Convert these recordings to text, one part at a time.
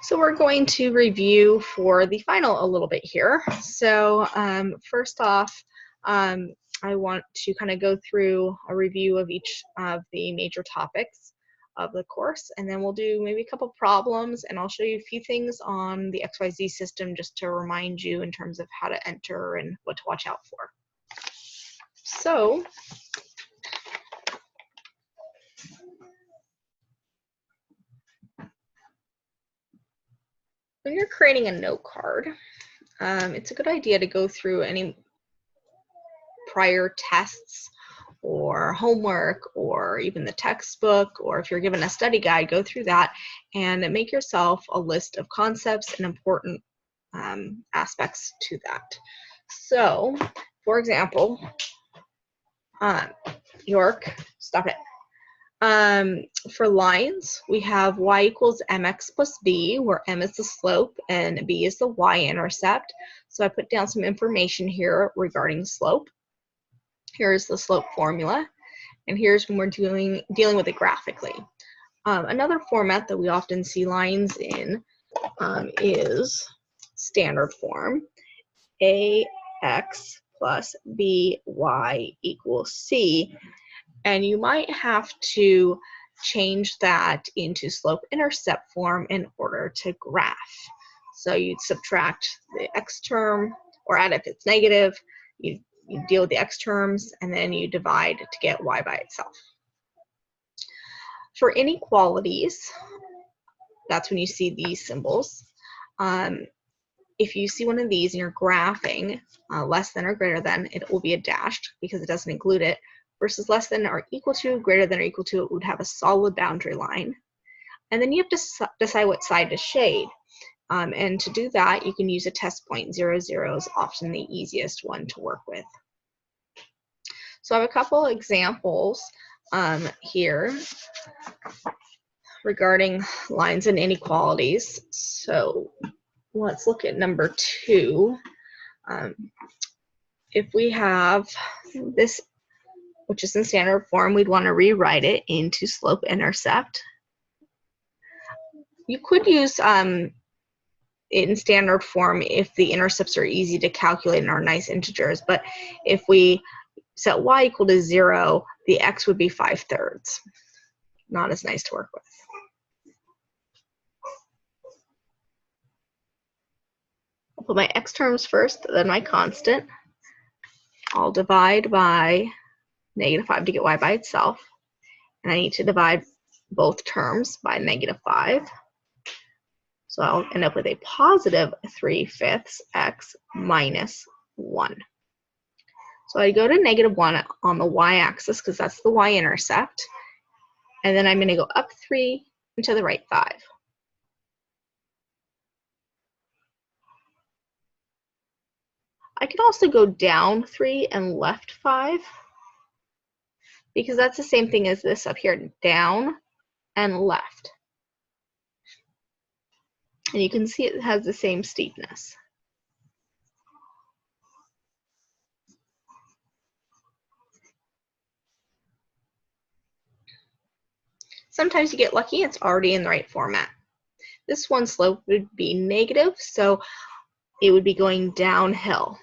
So we're going to review for the final a little bit here. So first off, I want to kind of go through a review of each of the major topics of the course, and then we'll do maybe a couple problems, and I'll show you a few things on the XYZ system just to remind you in terms of how to enter and what to watch out for. So when you're creating a note card, it's a good idea to go through any prior tests or homework or even the textbook, or if you're given a study guide, go through that and make yourself a list of concepts and important aspects to that. So, for example, York, stop it. For lines, we have y equals mx plus b, where m is the slope and b is the y-intercept. So I put down some information here regarding slope. Here's the slope formula, and here's when we're dealing with it graphically. Another format that we often see lines in is standard form, ax plus by equals c. And you might have to change that into slope-intercept form in order to graph. So you'd subtract the x term, or add if it's negative, you deal with the x terms, and then you divide to get y by itself. For inequalities, that's when you see these symbols. If you see one of these and you're graphing less than or greater than, it will be a dashed because it doesn't include it, versus less than or equal to, greater than or equal to, it would have a solid boundary line. And then you have to decide what side to shade. And to do that, you can use a test point. 0, 0 is often the easiest one to work with. So I have a couple examples here regarding lines and inequalities. So let's look at number 2. If we have this, which is in standard form, we'd want to rewrite it into slope-intercept. You could use it in standard form if the intercepts are easy to calculate and are nice integers, but if we set y equal to 0, the x would be 5/3. Not as nice to work with. I'll put my x terms first, then my constant. I'll divide by -5 to get y by itself, and I need to divide both terms by -5. So I'll end up with a positive 3/5 x minus 1. So I go to -1 on the y-axis because that's the y-intercept, and then I'm going to go up 3 and to the right 5. I could also go down 3 and left 5, because that's the same thing as this up here, down and left. And you can see it has the same steepness. Sometimes you get lucky, it's already in the right format. This one slope would be negative, so it would be going downhill.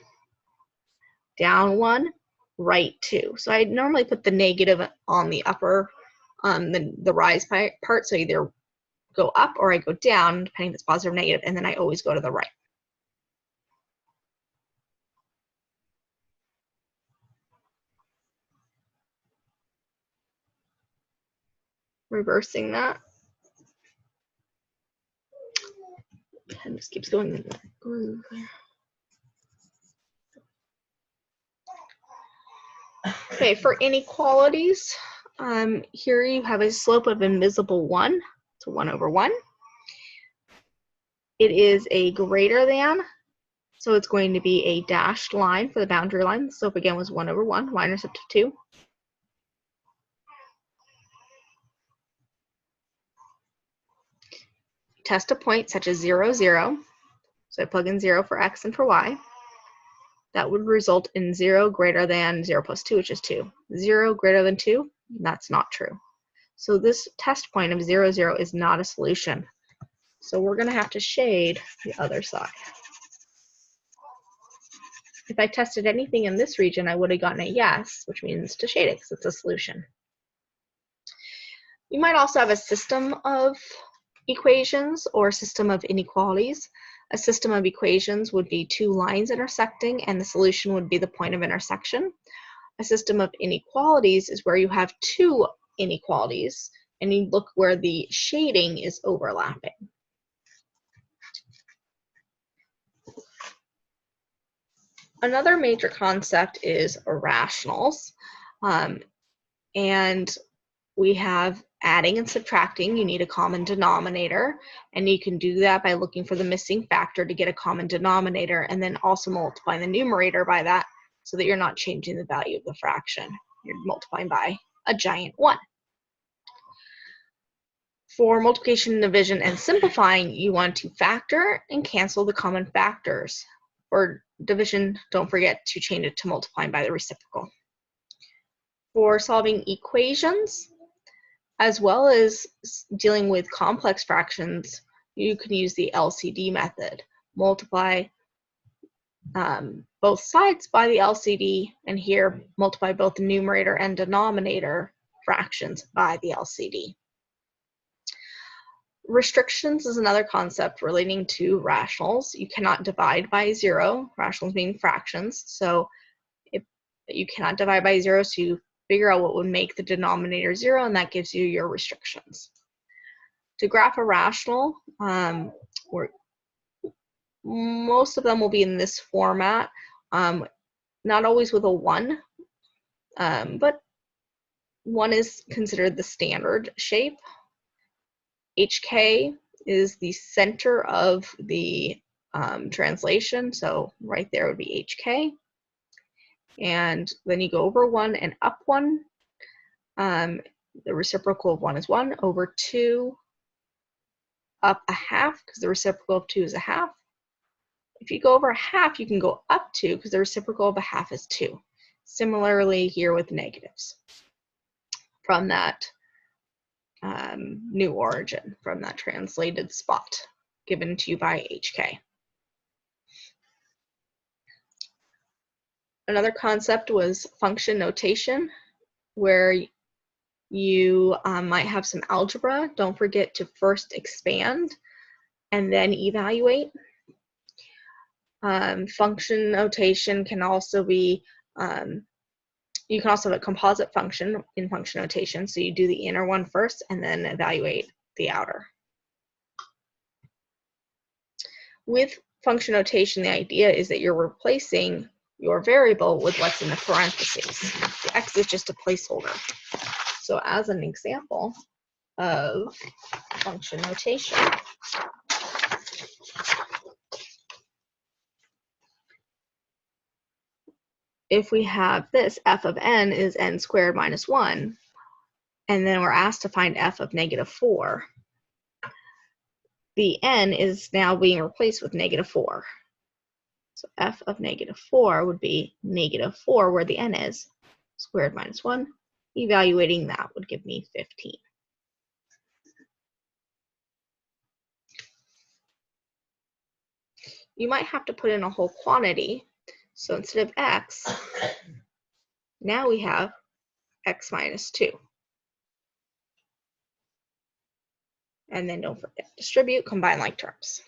Down 1, right 2. So I normally put the negative on the upper, the rise part, so either go up or I go down, depending if it's positive or negative, and then I always go to the right. Reversing that. And just keeps going in the groove there. Okay, for inequalities, here you have a slope of invisible 1, so 1/1. It is a greater than, so it's going to be a dashed line for the boundary line. The slope again was 1/1, y-intercept of 2. Test a point such as 0, 0. So I plug in 0 for x and for y. That would result in 0 greater than 0 plus 2, which is 2. 0 greater than 2, that's not true. So this test point of 0, 0 is not a solution So we're going to have to shade the other side. If I tested anything in this region, I would have gotten a yes, which means to shade it because it's a solution. You might also have a system of equations or system of inequalities. A system of equations would be two lines intersecting, and the solution would be the point of intersection. A system of inequalities is where you have two inequalities, and you look where the shading is overlapping. Another major concept is rationals, and we have adding and subtracting. You need a common denominator, and you can do that by looking for the missing factor to get a common denominator, and then also multiplying the numerator by that so that you're not changing the value of the fraction. You're multiplying by a giant 1. For multiplication, division, and simplifying, you want to factor and cancel the common factors. For division, don't forget to change it to multiplying by the reciprocal. For solving equations, as well as dealing with complex fractions, you can use the LCD method. Multiply both sides by the LCD, and here multiply both the numerator and denominator fractions by the LCD. Restrictions is another concept relating to rationals. You cannot divide by 0, rationals being fractions, so if you cannot divide by 0, so you figure out what would make the denominator 0, and that gives you your restrictions. To graph a rational, most of them will be in this format, not always with a 1, but 1 is considered the standard shape. HK is the center of the translation, so right there would be HK. And then you go over 1 and up 1. The reciprocal of 1 is 1, over 2, up a half, because the reciprocal of 2 is a half. If you go over a half, you can go up 2, because the reciprocal of a half is 2. Similarly here with negatives from that new origin, from that translated spot given to you by HK. Another concept was function notation, where you might have some algebra. Don't forget to first expand and then evaluate. Function notation can also be, you can also have a composite function in function notation, so you do the inner one first and then evaluate the outer. With function notation, the idea is that you're replacing your variable with what's in the parentheses. The x is just a placeholder. So as an example of function notation, if we have this, f of n is n squared minus 1, and then we're asked to find f of negative 4, the n is now being replaced with negative 4. So f of negative 4 would be negative 4, where the n is, squared minus 1. Evaluating that would give me 15. You might have to put in a whole quantity. So instead of x, now we have x minus 2. And then don't forget, distribute, combine like terms.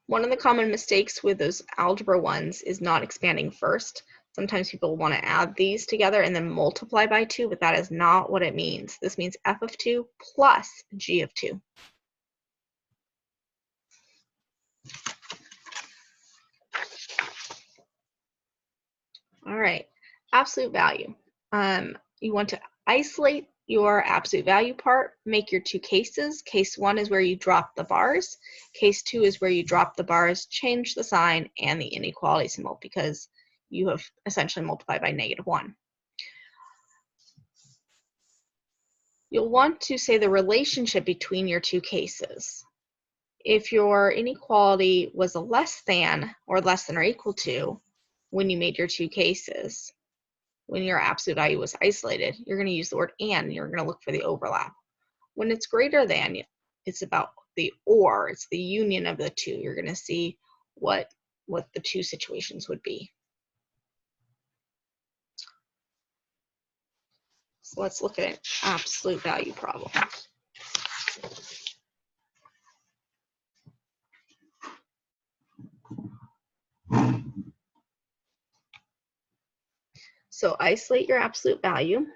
One of the common mistakes with those algebra ones is not expanding first. Sometimes people want to add these together and then multiply by 2, but that is not what it means. This means f of 2 plus g of 2. All right, absolute value. You want to isolate your absolute value part, make your two cases. Case 1 is where you drop the bars. Case 2 is where you drop the bars, change the sign and the inequality symbol, because you have essentially multiplied by negative 1. You'll want to say the relationship between your two cases. If your inequality was a less than or equal to when you made your two cases, when your absolute value was isolated, you're going to use the word and you're going to look for the overlap. When it's greater than, it's about the or, it's the union of the two. You're going to see what the two situations would be. So let's look at an absolute value problem. So isolate your absolute value.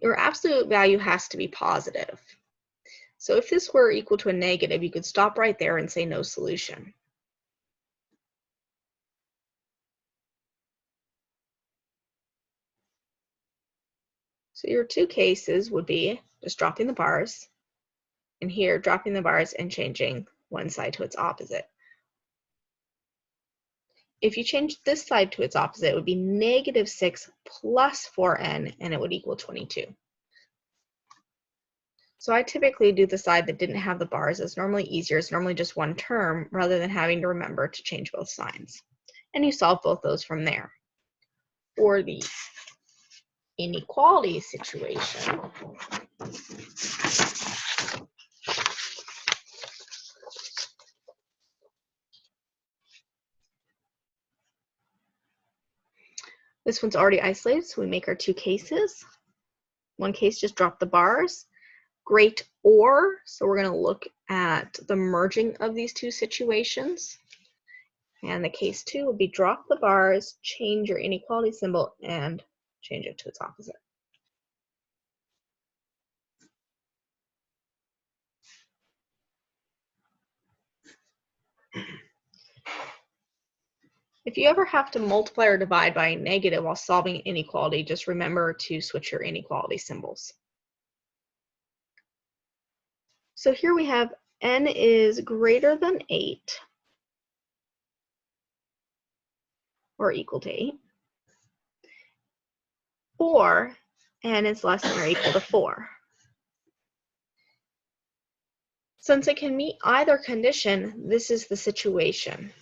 Your absolute value has to be positive. So if this were equal to a negative, you could stop right there and say no solution. So your two cases would be just dropping the bars, and here dropping the bars and changing one side to its opposite. If you change this side to its opposite, it would be -6 plus 4n, and it would equal 22. So I typically do the side that didn't have the bars. It's normally easier. It's normally just one term rather than having to remember to change both signs. And you solve both those from there. For the inequality situation, this one's already isolated, so we make our two cases. One case, just drop the bars. Great or, so we're going to look at the merging of these two situations. And the case 2 would be drop the bars, change your inequality symbol, and change it to its opposite. If you ever have to multiply or divide by a negative while solving inequality, just remember to switch your inequality symbols. So here we have n is greater than 8 or equal to 8, or n is less than or equal to 4. Since it can meet either condition, this is the situation.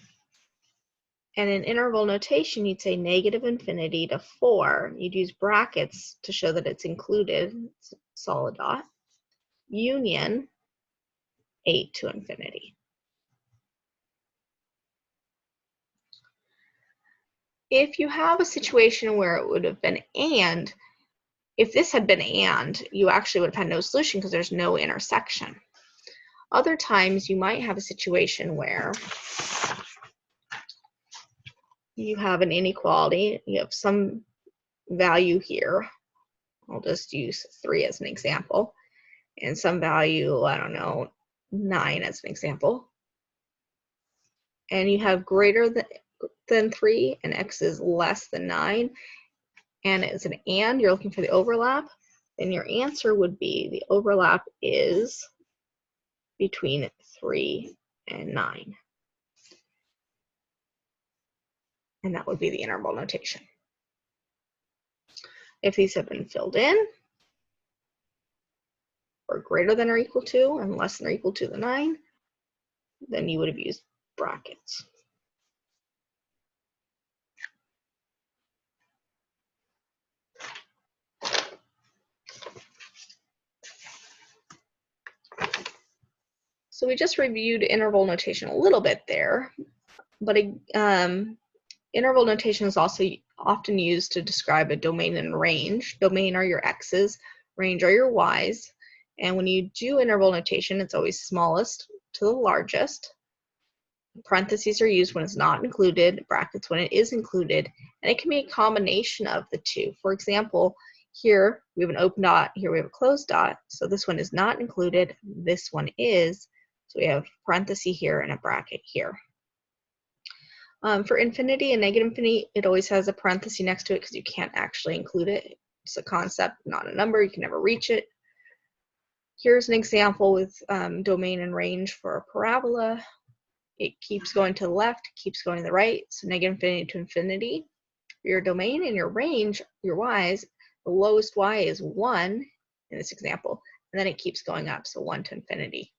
And in interval notation, you'd say -infinity to 4. You'd use brackets to show that it's included, it's solid dot, union 8 to infinity. If you have a situation where it would have been and, if this had been and, you actually would have had no solution because there's no intersection. Other times you might have a situation where you have an inequality, you have some value here, I'll just use 3 as an example, and some value, I don't know, 9 as an example, and you have greater than 3 and x is less than 9, and it's an and, you're looking for the overlap, then your answer would be the overlap is between 3 and 9. And that would be the interval notation. If these have been filled in, or greater than or equal to and less than or equal to the 9, then you would have used brackets. So we just reviewed interval notation a little bit there, but interval notation is also often used to describe a domain and range. Domain are your x's, range are your y's, and when you do interval notation, it's always smallest to the largest. Parentheses are used when it's not included, brackets when it is included, and it can be a combination of the two. For example, here we have an open dot, here we have a closed dot, so this one is not included, this one is, so we have parenthesis here and a bracket here. For infinity and negative infinity, it always has a parenthesis next to it because you can't actually include it. It's a concept, not a number, you can never reach it. Here's an example with domain and range for a parabola. It keeps going to the left, keeps going to the right, so negative infinity to infinity. Your domain and your range, your y's, the lowest y is 1 in this example, and then it keeps going up, so 1 to infinity.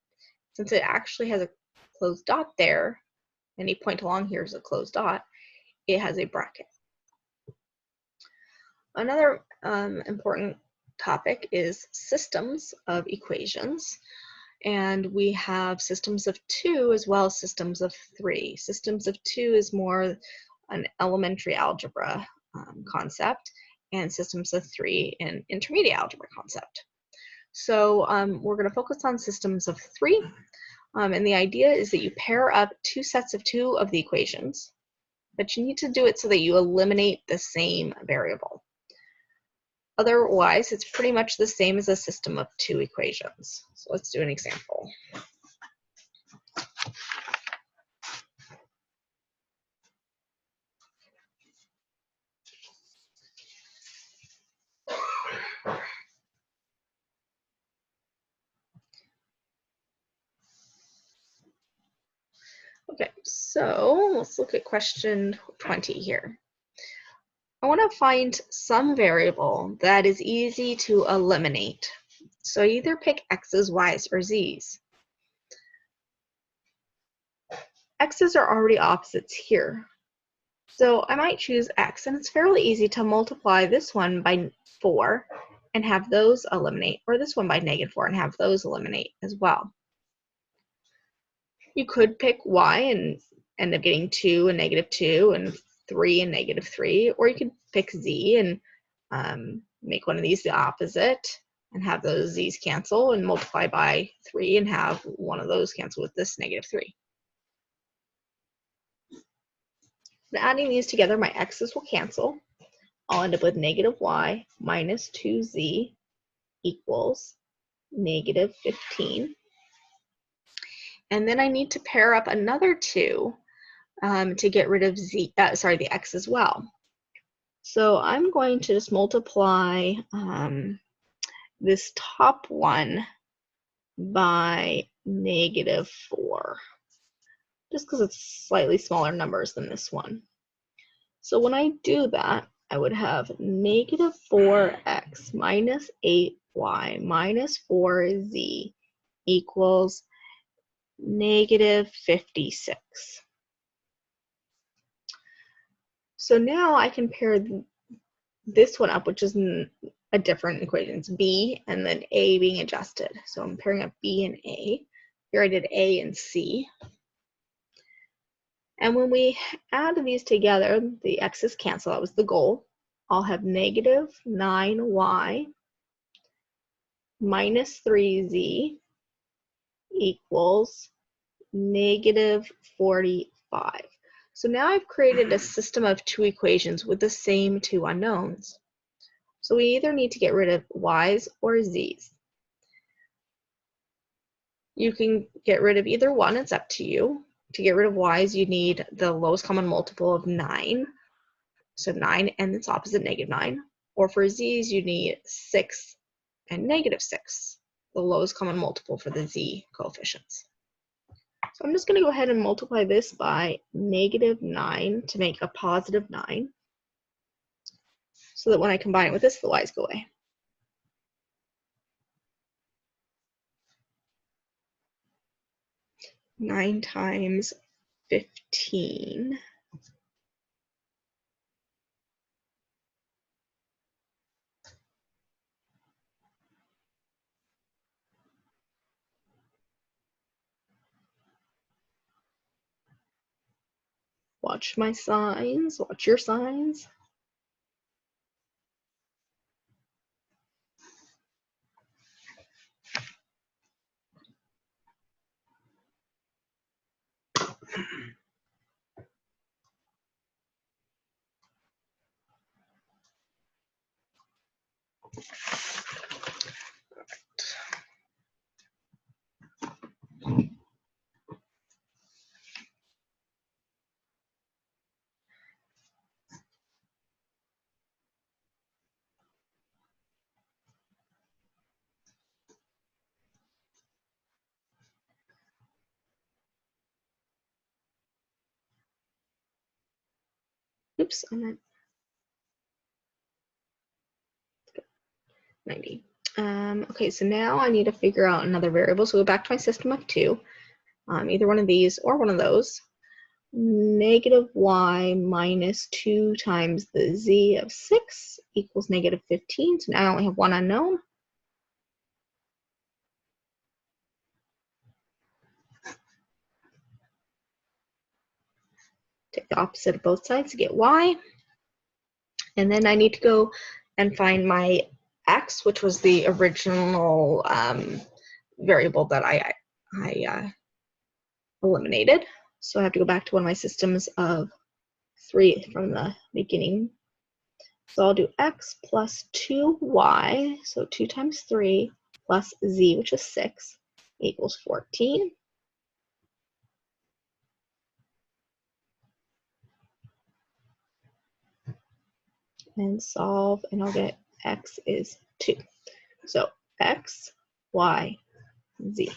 since it actually has a closed dot there, any point along here is a closed dot, it has a bracket. Another important topic is systems of equations. And we have systems of 2 as well as systems of 3. Systems of 2 is more an elementary algebra concept, and systems of 3 an intermediate algebra concept. So we're going to focus on systems of 3, and the idea is that you pair up 2 sets of 2 of the equations, but you need to do it so that you eliminate the same variable. Otherwise, it's pretty much the same as a system of 2 equations. So let's do an example. Okay, so let's look at question 20 here. I want to find some variable that is easy to eliminate. So either pick x's, y's, or z's. X's are already opposites here. So I might choose x, and it's fairly easy to multiply this one by 4 and have those eliminate, or this one by -4 and have those eliminate as well. You could pick y and end up getting 2 and -2 and 3 and -3, or you could pick z and make one of these the opposite and have those z's cancel and multiply by 3 and have one of those cancel with this -3. And adding these together, my x's will cancel. I'll end up with -y minus 2z equals -15. And then I need to pair up another 2 to get rid of the x as well. So I'm going to just multiply this top one by -4, just because it's slightly smaller numbers than this one. So when I do that, I would have -4x minus 8y minus 4z equals -56. So now I can pair this one up, which is a different equation. It's b and then a being adjusted. So I'm pairing up b and a. Here I did a and c. And when we add these together, the x's cancel. That was the goal. I'll have -9y minus 3z equals -45. So now I've created a system of 2 equations with the same 2 unknowns. So we either need to get rid of y's or z's. You can get rid of either one, it's up to you. To get rid of y's, you need the lowest common multiple of 9. So 9 and its opposite, -9. Or for z's, you need 6 and -6, the lowest common multiple for the z coefficients. So I'm just going to go ahead and multiply this by -9 to make a +9, so that when I combine it with this, the y's go away. Nine times 15. Watch my signs, watch your signs. Oops, I meant 90. Okay, so now I need to figure out another variable. So go back to my system of two, either one of these or one of those. Negative y minus 2 times the z of 6 equals negative 15. So now I only have one unknown. Take the opposite of both sides to get y. And then I need to go and find my x, which was the original variable that I eliminated. So I have to go back to one of my systems of 3 from the beginning. So I'll do x plus 2y, so 2 times 3 plus z, which is 6, equals 14. And solve, and I'll get x is 2. So x, y, z.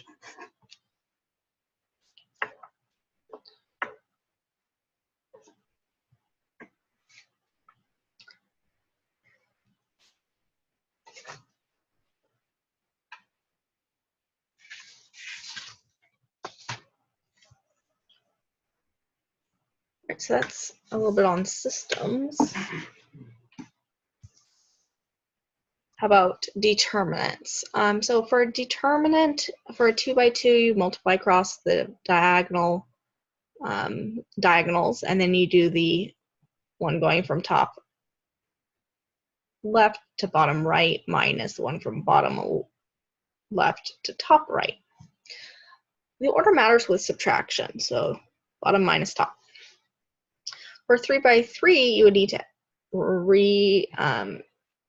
Right, so that's a little bit on systems. How about determinants? So for a determinant, for a 2 by 2, you multiply across the diagonals, and then you do the one going from top left to bottom right minus the one from bottom left to top right. The order matters with subtraction, so bottom minus top. For 3 by 3, you would need to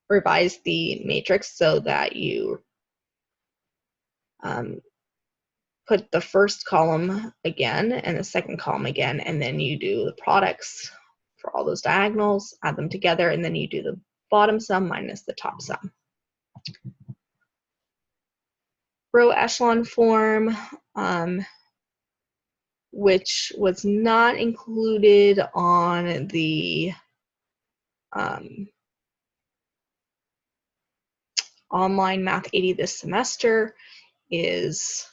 revise the matrix so that you put the first column again and the second column again, and then you do the products for all those diagonals, add them together, and then you do the bottom sum minus the top sum. Row echelon form, which was not included on the online Math 80 this semester, is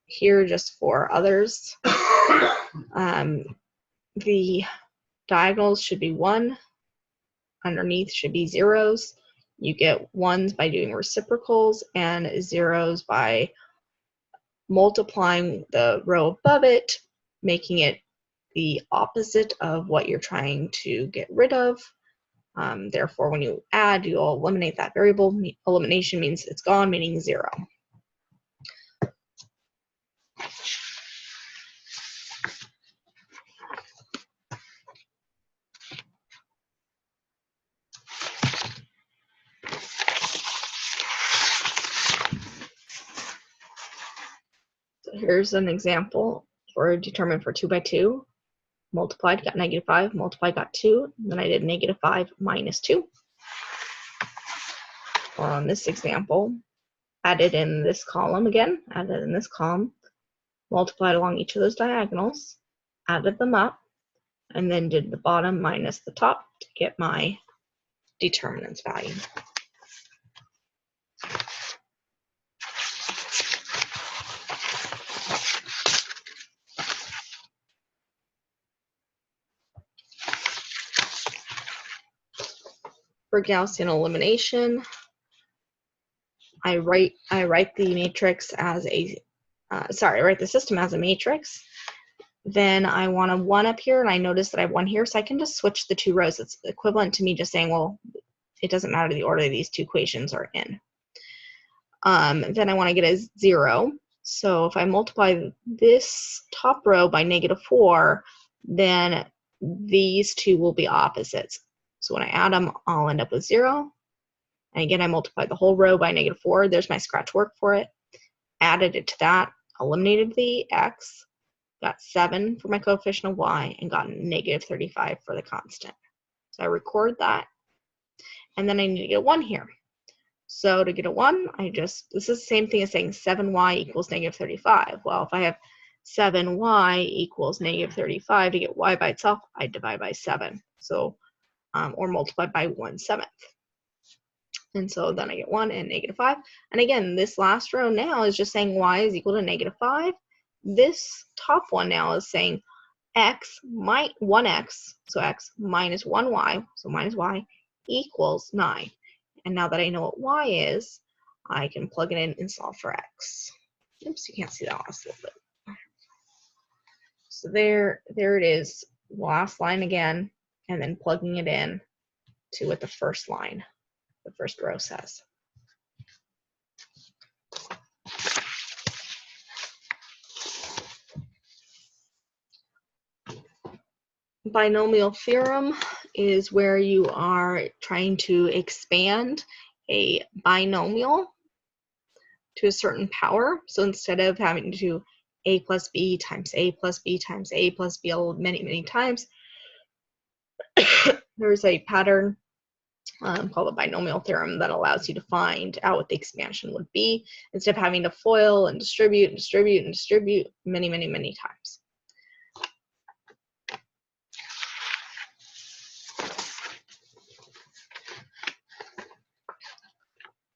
here just for others. The diagonals should be 1, underneath should be zeros. You get ones by doing reciprocals and zeros by multiplying the row above it, making it the opposite of what you're trying to get rid of. Therefore, when you add, you'll eliminate that variable. Elimination means it's gone, meaning 0. So here's an example for determine for 2 by 2. Multiplied, got negative 5, multiplied, got 2, then I did negative 5 minus 2. Or on this example, added in this column again, added in this column, multiplied along each of those diagonals, added them up, and then did the bottom minus the top to get my determinants value. For Gaussian elimination, I write the matrix as a, I write the system as a matrix. Then I want a 1 up here, and I notice that I have 1 here, so I can just switch the 2 rows. It's equivalent to me just saying, well, it doesn't matter the order these 2 equations are in. Then I want to get a 0. So if I multiply this top row by negative 4, then these 2 will be opposites. So when I add them, I'll end up with 0. And again, I multiplied the whole row by negative 4. There's my scratch work for it. Added it to that, eliminated the x, got 7 for my coefficient of y, and got negative 35 for the constant. So I record that. And then I need to get a 1 here. So to get a 1, this is the same thing as saying 7y equals negative 35. Well, if I have 7y equals negative 35, to get y by itself, I divide by 7. So, or multiply by 1/7. And so then I get 1 and -5. And again, this last row now is just saying y is equal to -5. This top one now is saying x minus 1x, so x minus 1y, so minus y, equals 9. And now that I know what y is, I can plug it in and solve for x. Oops, you can't see that last little bit. So there it is, last line again, and then plugging it in to what the first line, the first row says. Binomial theorem is where you are trying to expand a binomial to a certain power. So instead of having to do a plus b times a plus b times a plus b many times, there's a pattern called the binomial theorem that allows you to find out what the expansion would be instead of having to FOIL and distribute and distribute and distribute many times.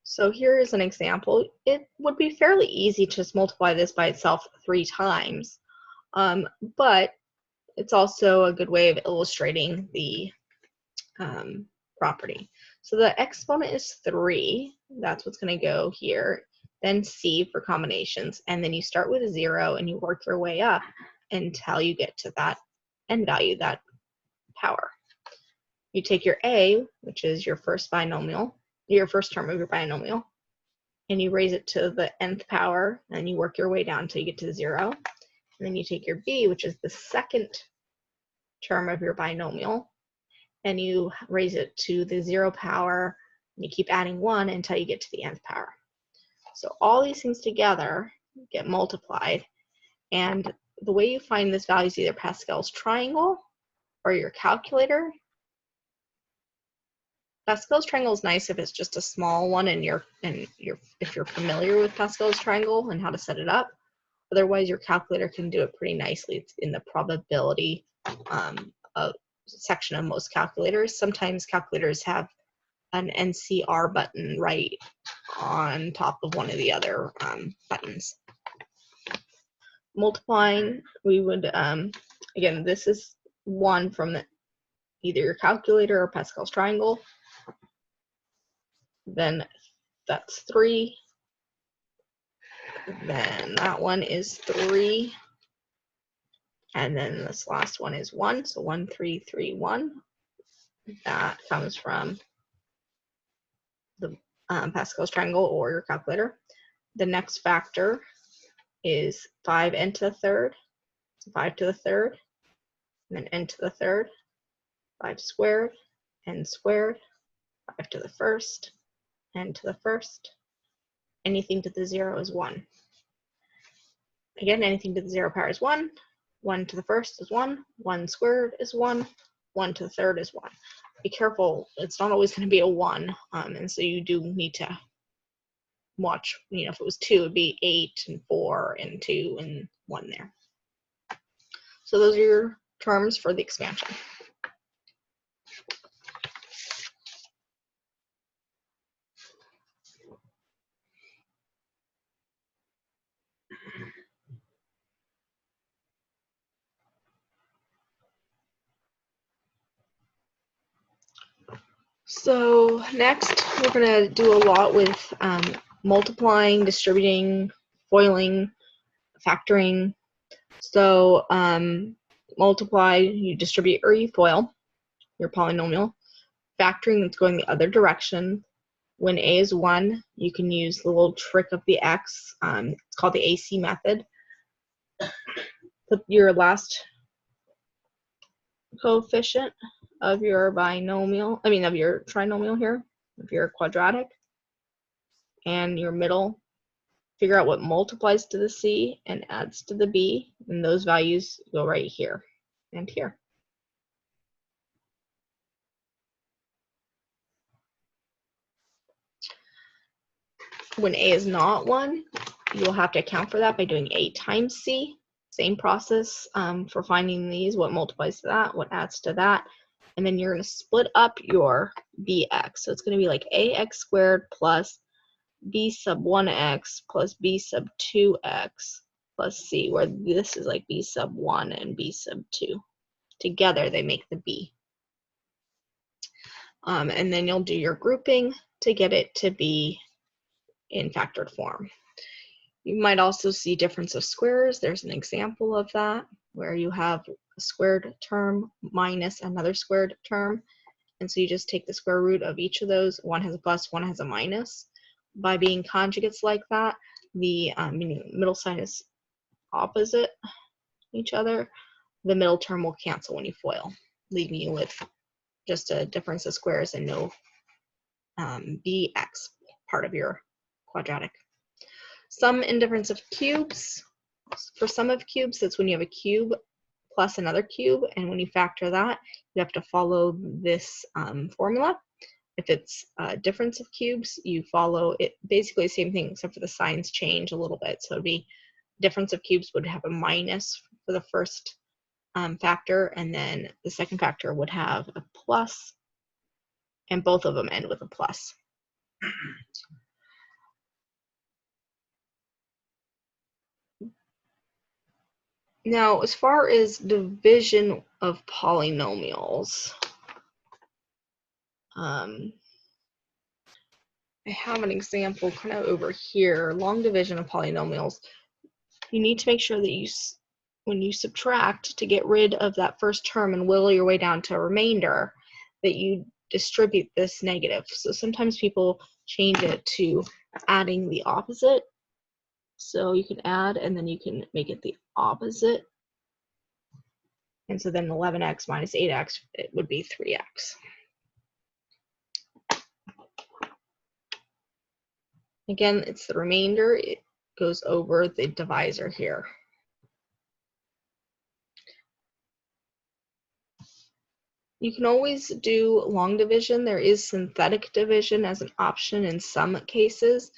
So here is an example. It would be fairly easy to just multiply this by itself 3 times, but it's also a good way of illustrating the property. So the exponent is 3. That's what's going to go here. Then C for combinations. And then you start with a 0 and you work your way up until you get to that end value, that power. You take your A, which is your first binomial, your first term of your binomial, and you raise it to the nth power, and you work your way down until you get to 0. And then you take your B, which is the second term of your binomial, and you raise it to the 0 power, and you keep adding 1 until you get to the nth power. So all these things together get multiplied, and the way you find this value is either Pascal's triangle or your calculator. Pascal's triangle is nice if it's just a small one and if you're familiar with Pascal's triangle and how to set it up. Otherwise, your calculator can do it pretty nicely. It's in the probability section of most calculators. Sometimes calculators have an NCR button right on top of one of the other buttons. Multiplying, we would, again, this is 1 from either your calculator or Pascal's triangle. Then that's 3. Then that one is 3. And then this last one is 1. So 1, 3, 3, 1. That comes from the Pascal's triangle or your calculator. The next factor is 5n to the third. So 5 to the third. And then n to the third. 5 squared. N squared. 5 to the first. N to the first. Anything to the 0 is 1. Again, anything to the 0 power is 1. 1 to the first is 1. 1 squared is 1. 1 to the third is 1. Be careful, it's not always going to be a 1. And so you do need to watch, if it was 2, it would be 8 and 4 and 2 and 1 there. So those are your terms for the expansion. So next, we're going to do a lot with multiplying, distributing, FOILing, factoring. So multiply, you distribute or you FOIL your polynomial. Factoring, it's going the other direction. When a is 1, you can use the little trick of the x. It's called the AC method. Put your last coefficient of your binomial, of your trinomial here, of your quadratic, and your middle. Figure out what multiplies to the c and adds to the b, and those values go right here and here. When a is not 1, you'll have to account for that by doing a times c. Same process for finding these, what multiplies to that, what adds to that. and then you're going to split up your bx. So it's going to be like ax squared plus b sub 1x plus b sub 2x plus c, where this is like b sub 1 and b sub 2. Together they make the b. And then you'll do your grouping to get it to be in factored form. You might also see difference of squares. There's an example of that where you have a squared term minus another squared term. And so you just take the square root of each of those. One has a plus, one has a minus. By being conjugates like that, the meaning middle sign is opposite each other. The middle term will cancel when you FOIL, leaving you with just a difference of squares and no bx part of your quadratic. Sum and difference of cubes. For sum of cubes, that's when you have a cube plus another cube, and when you factor that, you have to follow this formula. If it's a difference of cubes, you follow it basically the same thing, except for the signs change a little bit. So it'd be difference of cubes would have a minus for the first factor, and then the second factor would have a plus, and both of them end with a plus. Now, as far as division of polynomials, I have an example kind of over here, long division of polynomials. You need to make sure that when you subtract to get rid of that first term and whittle your way down to a remainder, that you distribute this negative. So sometimes people change it to adding the opposite. So you can add and then you can make it the opposite. And so then 11x minus 8x, it would be 3x. Again, it's the remainder. It goes over the divisor here. You can always do long division. There is synthetic division as an option in some cases.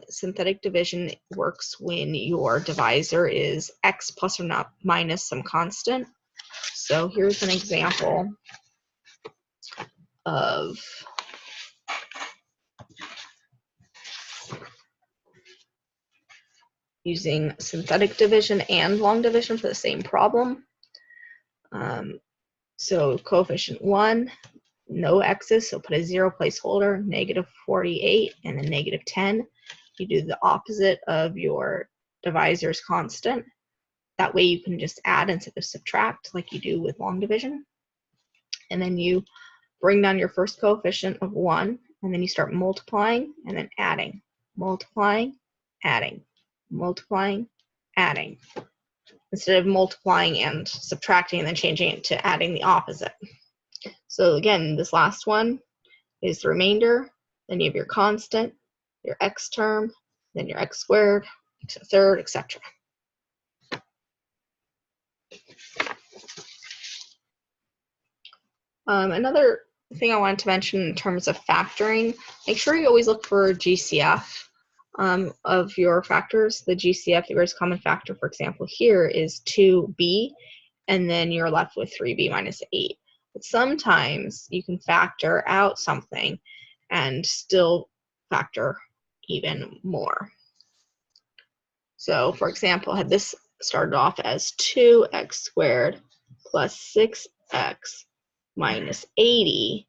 Synthetic division works when your divisor is x plus or not minus some constant. So here's an example of using synthetic division and long division for the same problem. So coefficient 1, no x's, so put a 0 placeholder, negative 48 and then negative 10. You do the opposite of your divisor's constant. That way you can just add instead of subtract like you do with long division. And then you bring down your first coefficient of 1, and then you start multiplying and then adding, multiplying, adding, multiplying, adding, instead of multiplying and subtracting and then changing it to adding the opposite. So again, this last one is the remainder, then you have your constant, your x term, then your x squared, x to the third, etc. Another thing I wanted to mention in terms of factoring, make sure you always look for GCF of your factors. The GCF, the greatest common factor, for example, here is 2b, and then you're left with 3b minus 8. But sometimes you can factor out something and still factor even more. So, for example, had this started off as 2x squared plus 6x minus 80,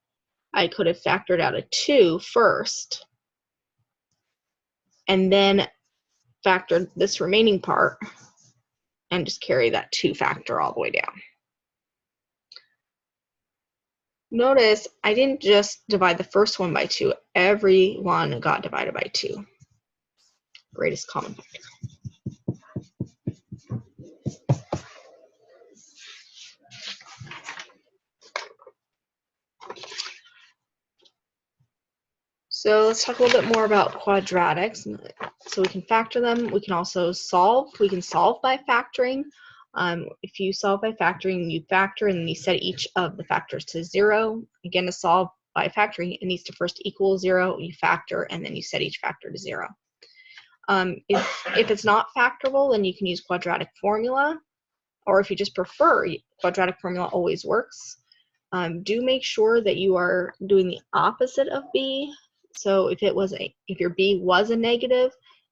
I could have factored out a 2 first, and then factored this remaining part and just carry that 2 factor all the way down. Notice I didn't just divide the first one by 2. Every one got divided by 2. Greatest common factor. So let's talk a little bit more about quadratics. So we can factor them. We can also solve. We can solve by factoring. If you solve by factoring, you factor and then you set each of the factors to 0. Again, to solve by factoring, it needs to first equal 0. You factor and then you set each factor to 0. If it's not factorable, then you can use quadratic formula. Or if you just prefer, quadratic formula always works. Do make sure that you are doing the opposite of B. So if your B was a negative,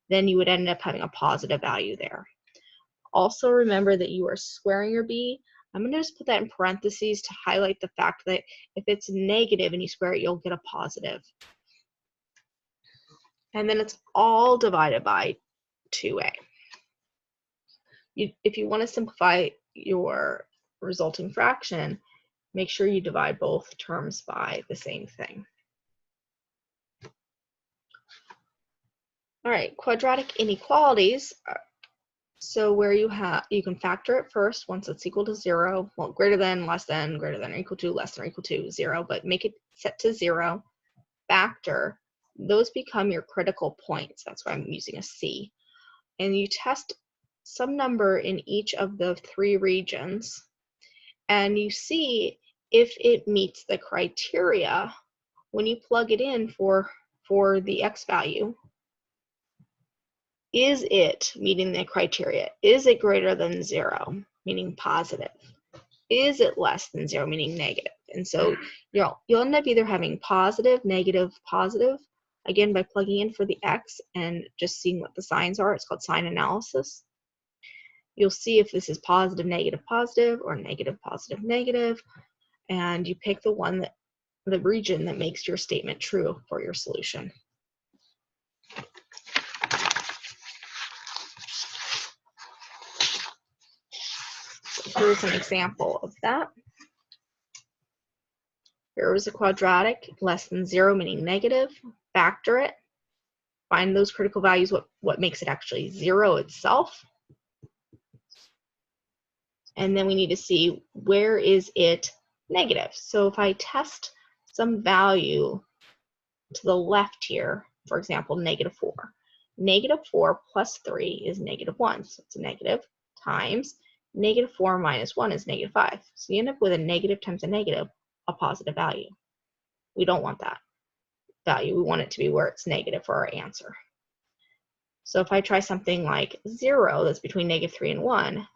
then you would end up having a positive value there. Also remember that you are squaring your B. I'm going to just put that in parentheses to highlight the fact that if it's negative and you square it, you'll get a positive. And then it's all divided by 2a. If you want to simplify your resulting fraction, make sure you divide both terms by the same thing. All right, quadratic inequalities. So where you can factor it first once it's equal to 0, well, greater than, less than, greater than or equal to, less than or equal to 0, but make it set to 0. Factor, those become your critical points. That's why I'm using a C. And you test some number in each of the 3 regions, and you see if it meets the criteria when you plug it in for the x value. Is it meeting the criteria? Is it greater than 0, meaning positive? Is it less than 0, meaning negative? And so you'll end up either having positive, negative, positive, again by plugging in for the x and just seeing what the signs are. It's called sign analysis. You'll see if this is positive, negative, positive, or negative, positive, negative, and you pick the region that makes your statement true for your solution. Here's an example of that. Here is a quadratic, less than 0, meaning negative. Factor it. Find those critical values, what makes it actually 0 itself. And then we need to see where is it negative. So if I test some value to the left here, for example, negative 4. Negative 4 plus 3 is negative 1. So it's a negative times negative 4 minus 1 is negative 5. So you end up with a negative times a negative, a positive value. We don't want that value. We want it to be where it's negative for our answer. So if I try something like 0, that's between negative 3 and 1,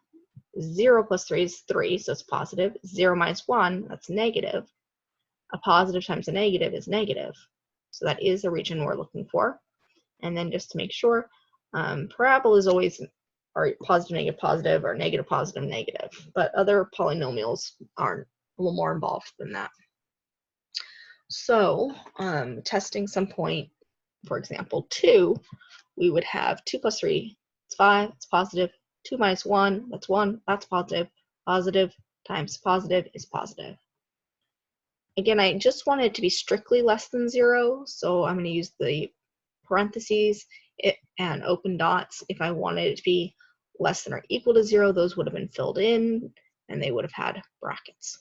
0 plus 3 is 3, so it's positive. 0 minus 1, that's negative. A positive times a negative is negative. So that is the region we're looking for. And then just to make sure, parabola is always positive, negative, positive, or negative, positive, negative. But other polynomials are a little more involved than that. So testing some point, for example, 2, we would have 2 plus 3, it's 5, it's positive. 2 minus 1, that's 1, that's positive. Positive times positive is positive. Again, I just want it to be strictly less than 0, so I'm going to use the parentheses and open dots. If I wanted it to be less than or equal to 0, those would have been filled in, and they would have had brackets.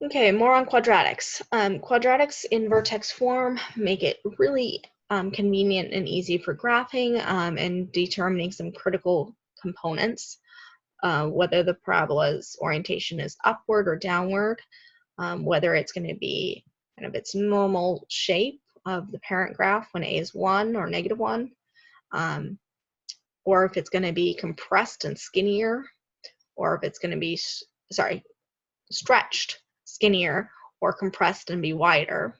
Okay, more on quadratics. Quadratics in vertex form make it really convenient and easy for graphing and determining some critical components, whether the parabola's orientation is upward or downward, whether it's going to be kind of its normal shape of the parent graph when a is 1 or negative 1, or if it's going to be compressed and skinnier, or if it's going to be, stretched, skinnier, or compressed and be wider.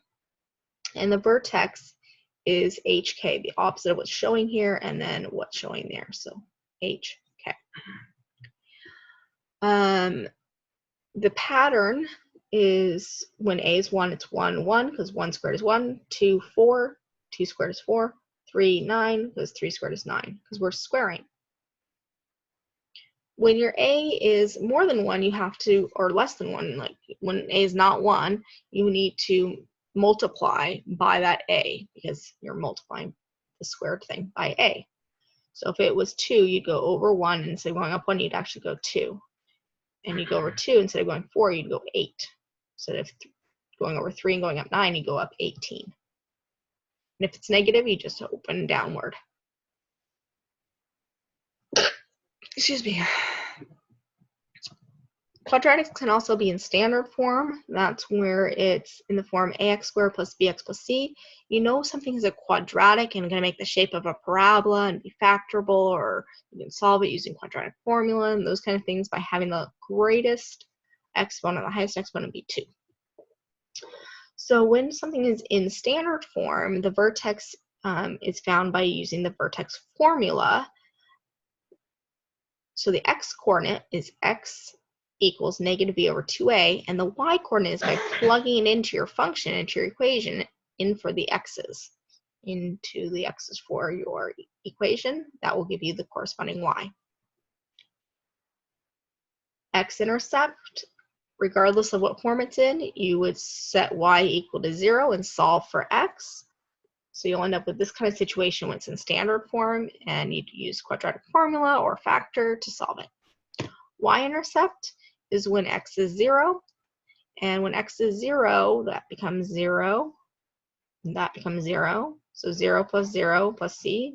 And the vertex is HK, the opposite of what's showing here and then what's showing there, so HK. The pattern is when a is 1, it's 1, 1, because 1 squared is 1, 2, 4, 2 squared is 4, 3, 9, because 3 squared is 9, because we're squaring. When your a is more than 1, you have to, or less than 1, like when a is not 1, you need to multiply by that a, because you're multiplying the squared thing by a. So if it was 2, you'd go over 1, and instead of going up 1, you'd actually go 2. And you go over 2, instead of going 4, you'd go 8. Instead of going over 3 and going up 9, you go up 18. And if it's negative, you just open downward. Excuse me. Quadratics can also be in standard form. That's where it's in the form ax squared plus bx plus c. You know something is a quadratic and going to make the shape of a parabola and be factorable, or you can solve it using quadratic formula and those kind of things by having the greatest exponent, the highest exponent be 2. So when something is in standard form, the vertex is found by using the vertex formula. So the x-coordinate is x equals negative b over 2a, and the y-coordinate is by plugging it into your function, into your equation, in for the x's, into the x's for your equation. That will give you the corresponding y. X-intercept, regardless of what form it's in, you would set y equal to 0 and solve for x. So you'll end up with this kind of situation when it's in standard form, and you'd use quadratic formula or factor to solve it. Y-intercept is when x is 0, and when x is 0, that becomes 0, and that becomes 0. So 0 plus 0 plus c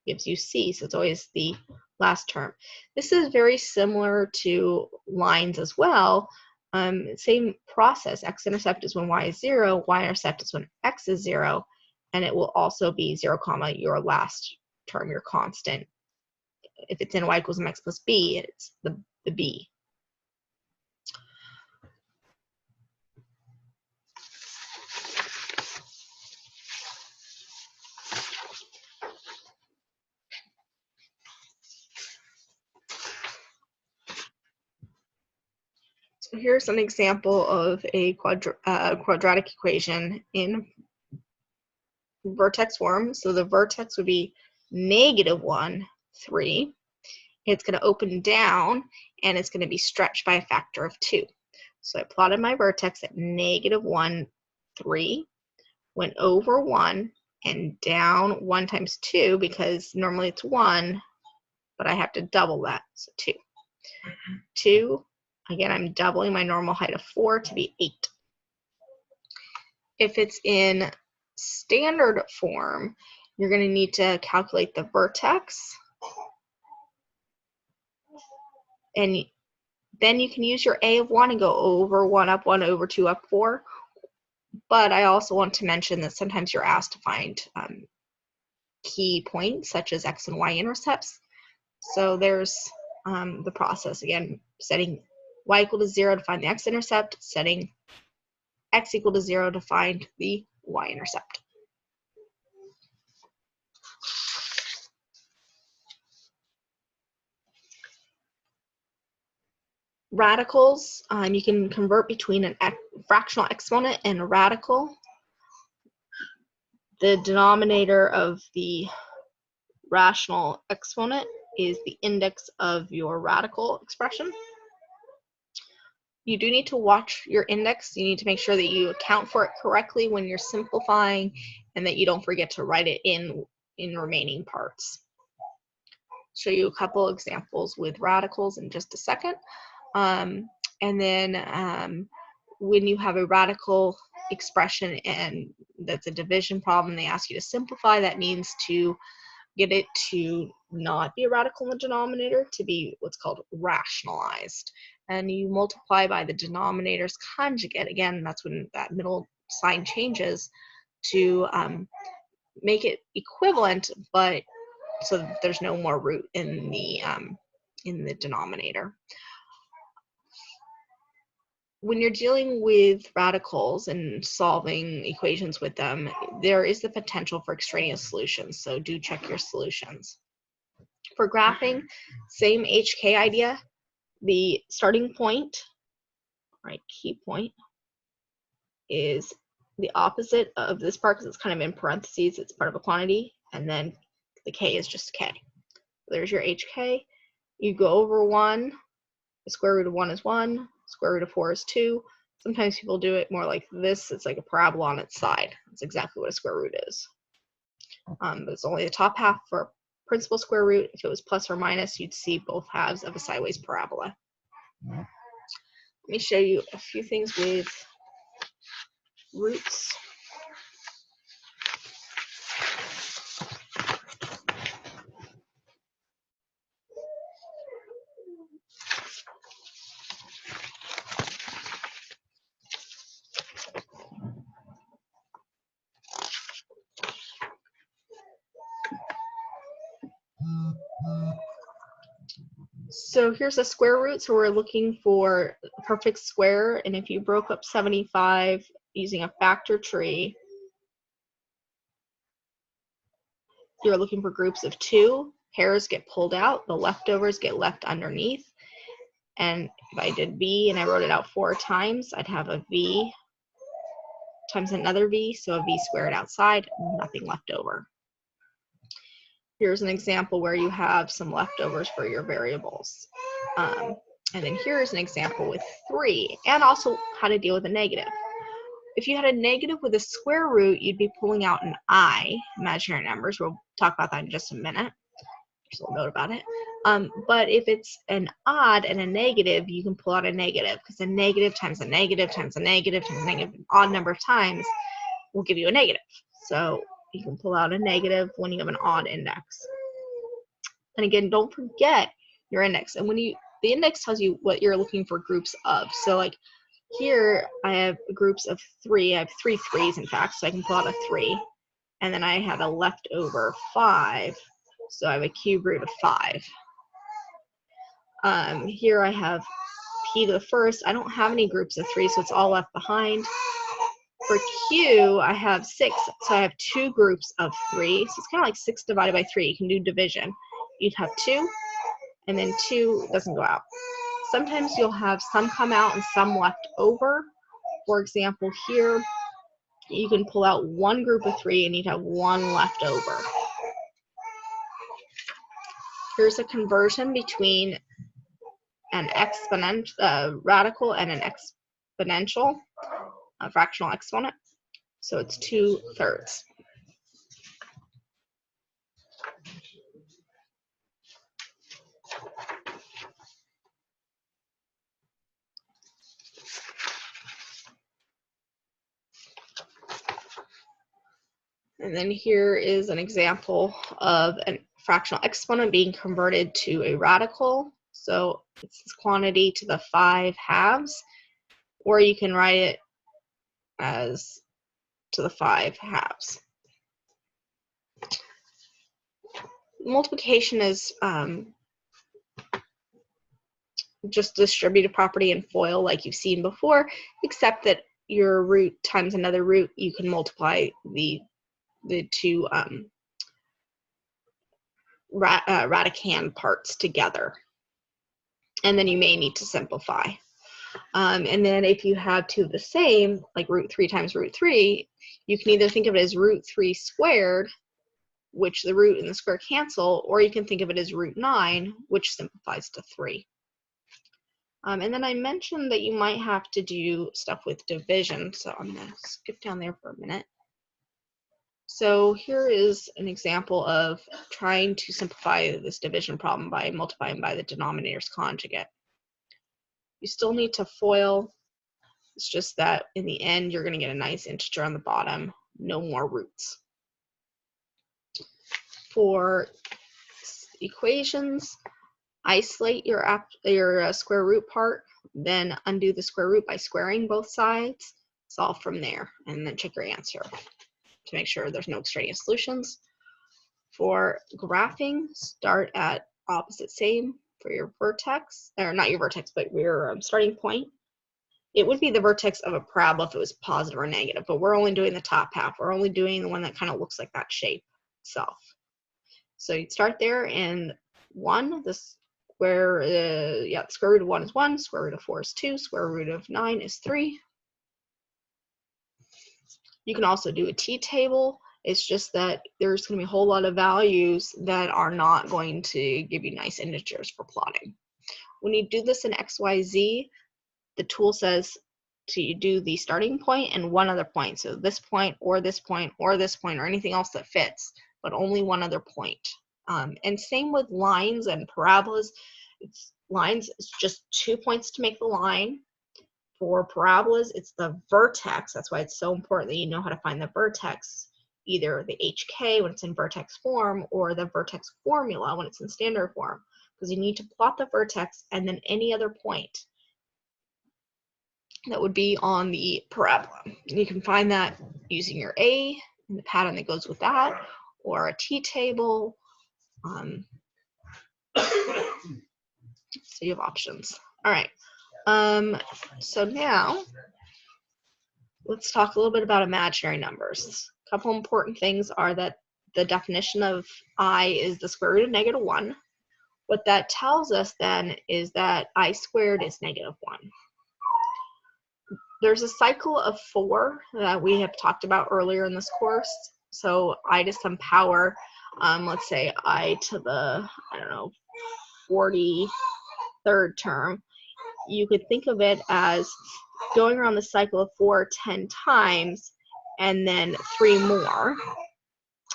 gives you c, so it's always the last term. This is very similar to lines as well. Same process. X-intercept is when y is 0, y-intercept is when x is 0, and it will also be 0 comma your last term, your constant. If it's in y equals mx plus b, it's the b. So here's an example of a quadratic equation in vertex form. So the vertex would be -1, 3. It's going to open down, and it's going to be stretched by a factor of 2. So I plotted my vertex at -1, 3, went over 1, and down 1 times 2, because normally it's 1, but I have to double that, so 2. 2, again, I'm doubling my normal height of 4 to be 8. If it's in standard form, you're going to need to calculate the vertex, and then you can use your a of 1 and go over 1 up 1 over 2 up 4. But I also want to mention that sometimes you're asked to find key points such as x and y intercepts. So there's the process again, setting y equal to 0 to find the x-intercept, setting x equal to 0 to find the y-intercept. Radicals, you can convert between a fractional exponent and a radical. The denominator of the rational exponent is the index of your radical expression. You do need to watch your index. You need to make sure that you account for it correctly when you're simplifying, and that you don't forget to write it in remaining parts. Show you a couple examples with radicals in just a second. And then when you have a radical expression and that's a division problem, they ask you to simplify. That means to get it to not be a radical in the denominator, to be what's called rationalized. And you multiply by the denominator's conjugate. Again, that's when that middle sign changes to make it equivalent, but so that there's no more root in the denominator. When you're dealing with radicals and solving equations with them, there is the potential for extraneous solutions, so do check your solutions. For graphing, same HK idea. The starting point, right, key point, is the opposite of this part because it's kind of in parentheses, it's part of a quantity, and then the K is just K. There's your HK. You go over 1, the square root of 1 is 1, square root of 4 is 2. Sometimes people do it more like this. It's like a parabola on its side. That's exactly what a square root is. But it's only the top half for principal square root. If it was plus or minus, you'd see both halves of a sideways parabola. Let me show you a few things with roots. So here's a square root, so we're looking for a perfect square, and if you broke up 75 using a factor tree, you're looking for groups of 2. Pairs get pulled out, the leftovers get left underneath. And if I did V and I wrote it out 4 times, I'd have a V times another V, so a V squared outside, nothing left over. Here's an example where you have some leftovers for your variables. And then here's an example with 3, and also how to deal with a negative. If you had a negative with a square root, you'd be pulling out an I, imaginary numbers. We'll talk about that in just a minute. Just a little note about it. But if it's an odd and a negative, you can pull out a negative, because a negative times a negative times a negative times a negative, an odd number of times will give you a negative. So you can pull out a negative when you have an odd index. And again, don't forget your index. And when the index tells you what you're looking for groups of. So like here, I have groups of 3. I have 3 3s, in fact, so I can pull out a 3. And then I have a leftover 5, so I have a cube root of 5. Here I have p to the first. I don't have any groups of 3, so it's all left behind. For q, I have 6, so I have 2 groups of 3. So it's kind of like 6 divided by 3. You can do division. You'd have 2, and then 2 doesn't go out. Sometimes you'll have some come out and some left over. For example, here, you can pull out 1 group of 3 and you'd have 1 left over. Here's a conversion between an radical and an exponential, a fractional exponent. So it's 2/3. And then here is an example of a fractional exponent being converted to a radical. So it's this quantity to the 5 halves, or you can write it as to the 5 halves. Multiplication is just distributive property in FOIL like you've seen before, except that your root times another root, you can multiply the 2 radicand parts together. And then you may need to simplify. And then if you have 2 of the same, like root 3 times root 3, you can either think of it as root 3 squared, which the root and the square cancel, or you can think of it as root 9, which simplifies to 3. And then I mentioned that you might have to do stuff with division, so I'm going to skip down there for a minute. So here is an example of trying to simplify this division problem by multiplying by the denominator's conjugate. You still need to FOIL. It's just that in the end, you're going to get a nice integer on the bottom, no more roots. For equations, isolate your square root part, then undo the square root by squaring both sides, solve from there, and then check your answer to make sure there's no extraneous solutions. For graphing, start at opposite same for your vertex, or not your vertex, but your starting point. It would be the vertex of a parabola if it was positive or negative, but we're only doing the top half. We're only doing the one that kind of looks like that shape itself. So you'd start there, and 1, the square root of 1 is 1, square root of 4 is 2, square root of 9 is 3. You can also do a t-table. It's just that there's going to be a whole lot of values that are not going to give you nice integers for plotting. When you do this in XYZ, the tool says to do the starting point and one other point. So this point or this point or this point or anything else that fits, but only one other point. And same with lines and parabolas. Lines, it's just 2 points to make the line. For parabolas, it's the vertex. That's why it's so important that you know how to find the vertex, either the HK when it's in vertex form or the vertex formula when it's in standard form, because you need to plot the vertex and then any other point that would be on the parabola. You can find that using your A and the pattern that goes with that, or a t-table, So you have options. All right. So now let's talk a little bit about imaginary numbers. A couple important things are that the definition of I is the square root of -1. What that tells us then is that I squared is -1. There's a cycle of 4 that we have talked about earlier in this course. So I to some power, let's say I to the, 43rd term. You could think of it as going around the cycle of 4 10 times and then 3 more.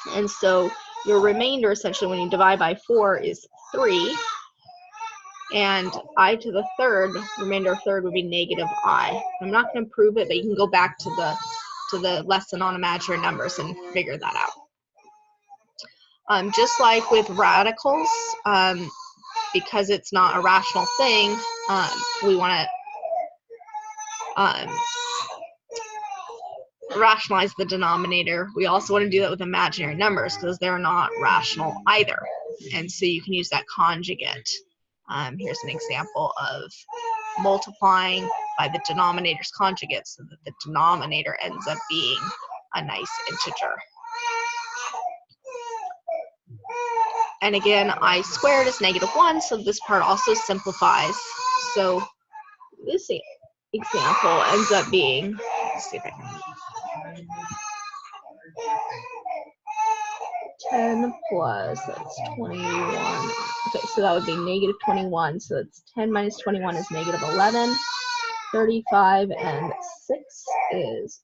And so your remainder, essentially, when you divide by 4, is 3. And I to the third, remainder of third would be -I. I'm not going to prove it, but you can go back to the lesson on imaginary numbers and figure that out. Just like with radicals, because it's not a rational thing, we want to rationalize the denominator. We also want to do that with imaginary numbers because they're not rational either. And so you can use that conjugate. Here's an example of multiplying by the denominator's conjugate so that the denominator ends up being a nice integer. And again, I squared is -1, so this part also simplifies. So this example ends up being, let's see if I can, 10 plus, that's 21. Okay, so that would be -21. So that's 10 minus 21 is -11. 35 and 6 is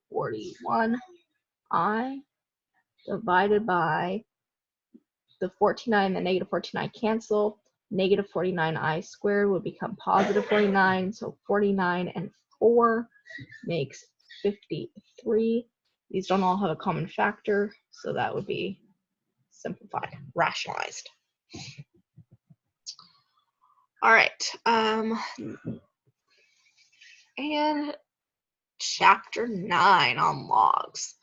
41. I divided by the 49, the -49 cancel. -49I squared would become +49. So 49 and 4 makes 53. These don't all have a common factor, so that would be simplified, rationalized. All right. And chapter 9 on logs.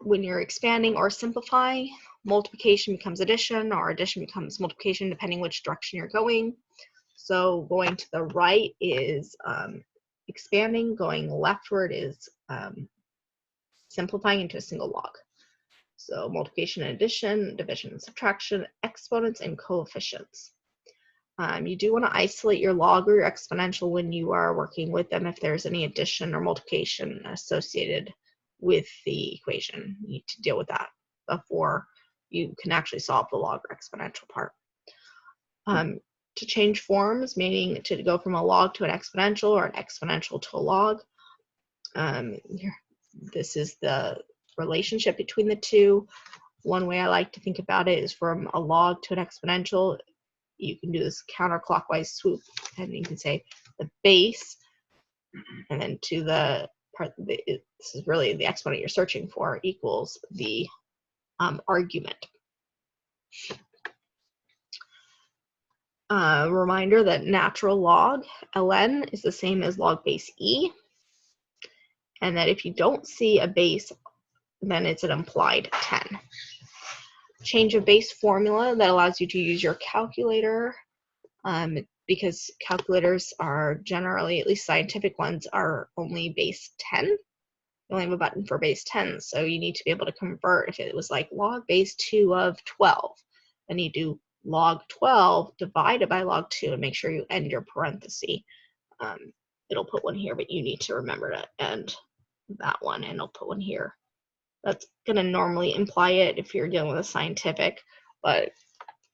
When you're expanding or simplifying, multiplication becomes addition, or addition becomes multiplication, depending which direction you're going. So going to the right is expanding, going leftward is simplifying into a single log. So multiplication and addition, division and subtraction, exponents and coefficients. You do want to isolate your log or your exponential when you are working with them if there's any addition or multiplication associated with the equation. You need to deal with that before you can actually solve the log or exponential part. To change forms, meaning to go from a log to an exponential or an exponential to a log, this is the relationship between the two. One way I like to think about it is from a log to an exponential. You can do this counterclockwise swoop, and you can say the base, and then to the part, this is really the exponent you're searching for, equals the argument. Reminder that natural log, ln, is the same as log base e, and that if you don't see a base, then it's an implied 10. Change of base formula that allows you to use your calculator, because calculators are generally, at least scientific ones, are only base 10. You only have a button for base 10, so you need to be able to convert. If it was like log base 2 of 12, then you do log 12 divided by log 2 and make sure you end your parenthesis. It'll put one here, but you need to remember to end that one, and it'll put one here. That's going to normally imply it if you're dealing with a scientific, but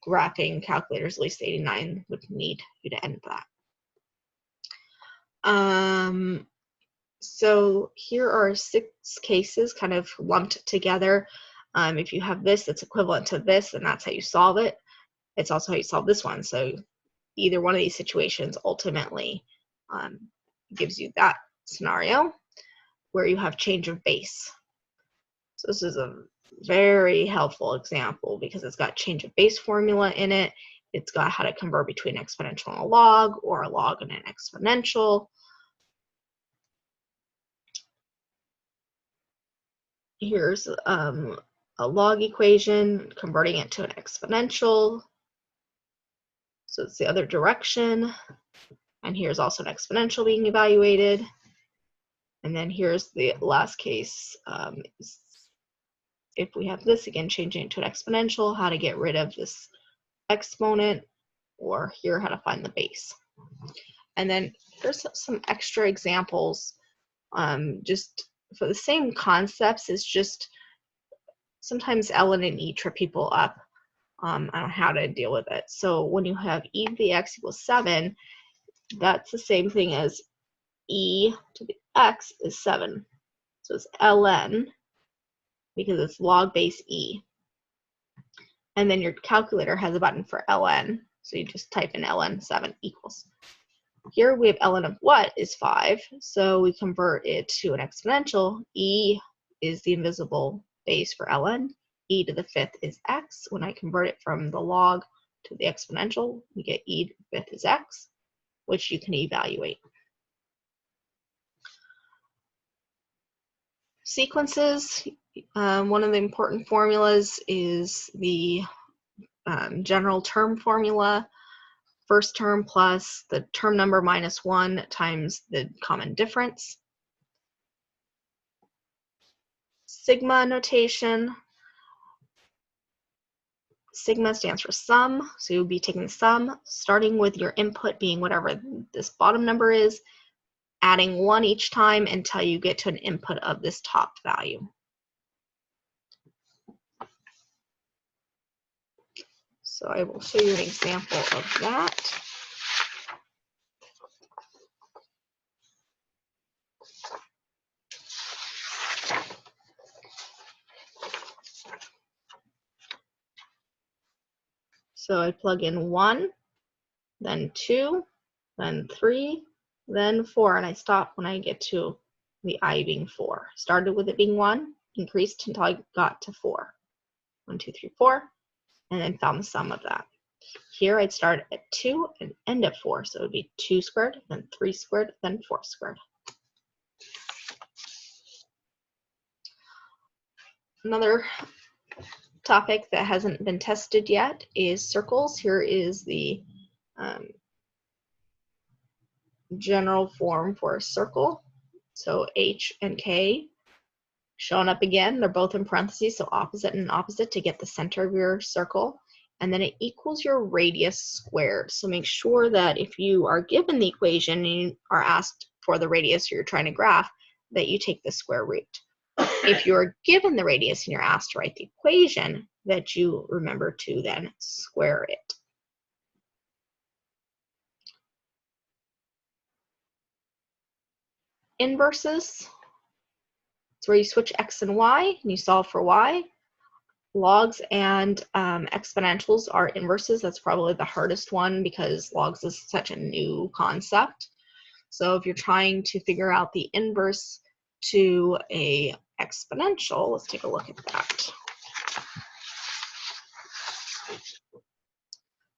graphing calculators, at least 89, would need you to end that. So here are 6 cases kind of lumped together. If you have this that's equivalent to this, then that's how you solve it. It's also how you solve this one. So either one of these situations ultimately gives you that scenario where you have change of base. So this is a very helpful example because it's got change of base formula in it. It's got how to convert between exponential and a log, or a log and an exponential. Here's a log equation, converting it to an exponential. So it's the other direction. And here's also an exponential being evaluated. And then here's the last case. If we have this, again, changing it to an exponential, how to get rid of this exponent, or here, how to find the base. And then here's some extra examples, just for the same concepts. It's just sometimes ln and e trip people up on how to deal with it. So when you have e to the x equals 7, that's the same thing as e to the x is 7. So it's ln, because it's log base e. And then your calculator has a button for ln, so you just type in ln 7 equals. Here we have ln of what is 5, so we convert it to an exponential. E is the invisible base for ln. E to the 5th is x. When I convert it from the log to the exponential, we get e to the 5th is x, which you can evaluate. Sequences, one of the important formulas is the general term formula. First term plus the term number minus 1 times the common difference. Sigma notation. Sigma stands for sum, so you'll be taking the sum, starting with your input being whatever this bottom number is, adding 1 each time until you get to an input of this top value. So I will show you an example of that. So I plug in 1, then 2, then 3, then 4, and I stop when I get to the I being 4. Started with it being 1, increased until I got to 4. 1, 2, 3, 4, and then found the sum of that. Here I'd start at 2 and end at 4, so it would be 2 squared, then 3 squared, then 4 squared. Another topic that hasn't been tested yet is circles. Here is the general form for a circle. So H and K shown up again. They're both in parentheses, so opposite and opposite to get the center of your circle. And then it equals your radius squared. So make sure that if you are given the equation and you are asked for the radius you're trying to graph, that you take the square root. If you're given the radius and you're asked to write the equation, that you remember to then square it. Inverses, it's where you switch x and y and you solve for y. Logs and exponentials are inverses. That's probably the hardest one because logs is such a new concept. So if you're trying to figure out the inverse to a exponential, let's take a look at that.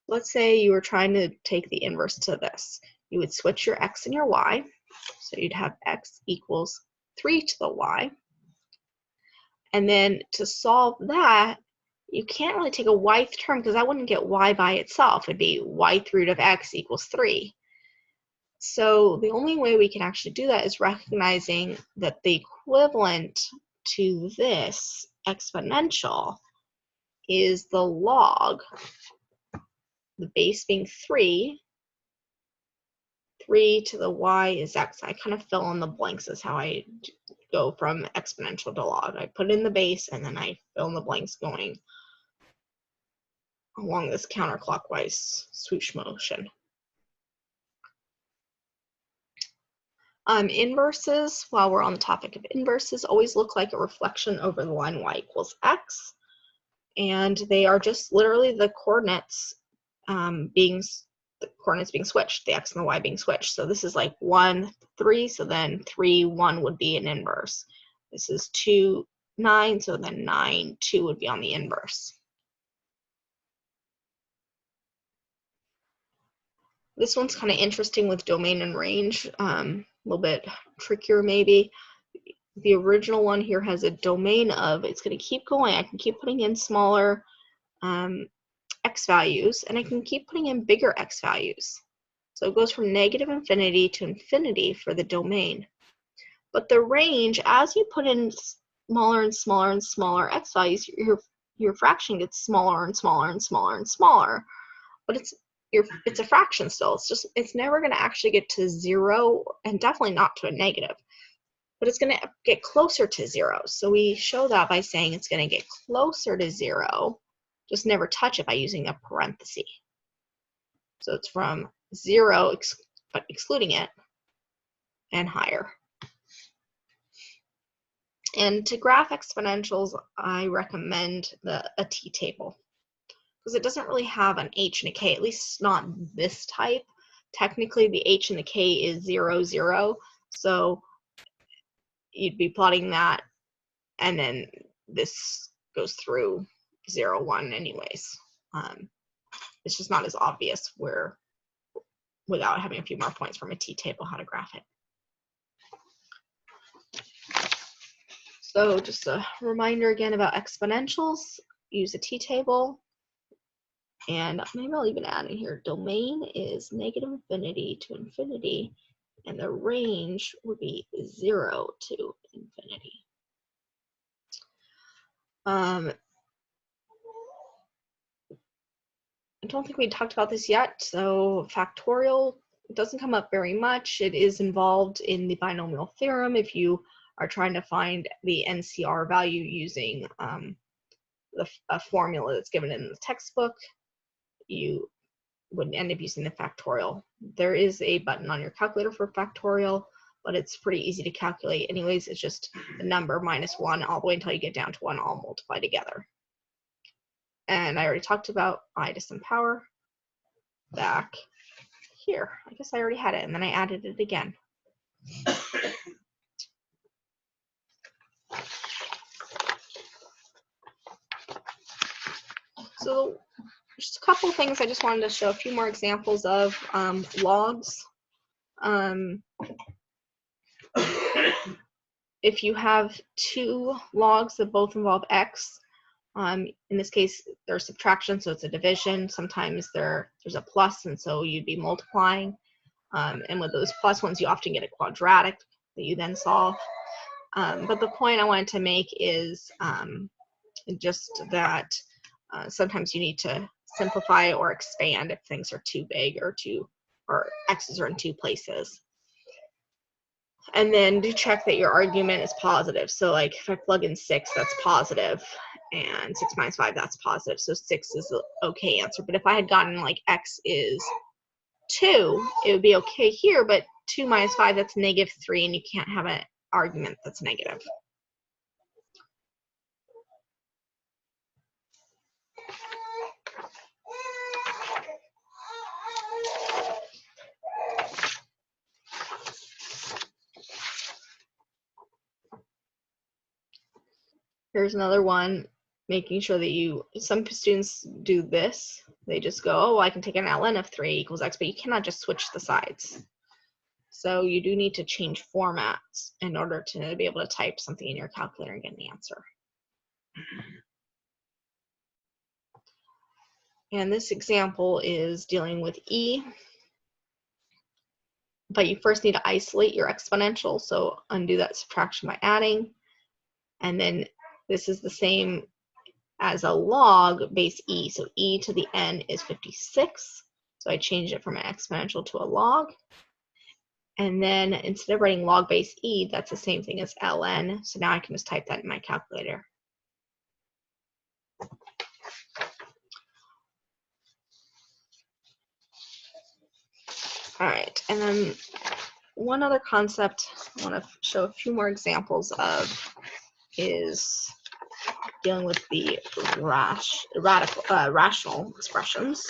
Let's say you were trying to take the inverse to this. You would switch your x and your y. So you'd have x equals 3 to the y. And then to solve that, you can't really take a y-th term because that wouldn't get y by itself. It'd be y-th root of x equals 3. So the only way we can actually do that is recognizing that the equivalent to this exponential is the log, the base being 3. 3 to the y is x. I kind of fill in the blanks is how I go from exponential to log. I put in the base and then I fill in the blanks going along this counterclockwise swoosh motion. Inverses, while we're on the topic of inverses, always look like a reflection over the line y equals x. And they are just literally the coordinates being switched, the x and the y being switched. So this is like 1, 3, so then 3, 1 would be an inverse. This is 2, 9, so then 9, 2 would be on the inverse. This one's kind of interesting with domain and range, a little bit trickier maybe. the original one here has a domain of, it's going to keep going. I can keep putting in smaller x values, and I can keep putting in bigger x values. So it goes from negative infinity to infinity for the domain. But the range, as you put in smaller and smaller and smaller x values, your fraction gets smaller and smaller and smaller and smaller. But it's a fraction still. It's never going to actually get to 0, and definitely not to a negative. But it's going to get closer to 0. So we show that by saying it's going to get closer to 0. Just never touch it by using a parenthesis. So it's from 0, but excluding it, and higher. And to graph exponentials, I recommend a t-table, because it doesn't really have an h and a k, at least not this type. Technically, the h and the k is 0, 0. So you'd be plotting that, and then this goes through 0, 1 anyways. It's just not as obvious without having a few more points from a t-table how to graph it. So just a reminder again about exponentials, use a t-table, and maybe I'll even add in here, domain is negative infinity to infinity, and the range would be 0 to infinity. I don't think we talked about this yet, so factorial doesn't come up very much. It is involved in the binomial theorem if you are trying to find the NCR value using a formula that's given in the textbook. You would end up using the factorial. There is a button on your calculator for factorial, but it's pretty easy to calculate anyways. It's just the number minus 1 all the way until you get down to 1 all multiplied together. And I already talked about I to some power back here. I guess I already had it, and then I added it again. So just a couple things I just wanted to show, a few more examples of logs. If you have two logs that both involve x, in this case they're subtraction, so it's a division. Sometimes there's a plus, and so you'd be multiplying. And with those plus ones, you often get a quadratic that you then solve. But the point I wanted to make is just that sometimes you need to simplify or expand if things are too big or x's are in two places. And then do check that your argument is positive. So like if I plug in 6, that's positive, and 6 minus 5, that's positive. So 6 is the okay answer. But if I had gotten like x is 2, it would be okay here, but 2 minus 5, that's negative 3, and you can't have an argument that's negative. Here's another one, making sure that some students do this. They just go, oh, I can take an ln of 3 equals x, but you cannot just switch the sides. So you do need to change formats in order to be able to type something in your calculator and get an answer. And this example is dealing with e, but you first need to isolate your exponential, so undo that subtraction by adding. And then this is the same as a log base e, so e to the n is 56. So I changed it from an exponential to a log. And then instead of writing log base e, that's the same thing as ln. So now I can just type that in my calculator. All right, and then one other concept I want to show a few more examples of is dealing with the rational expressions.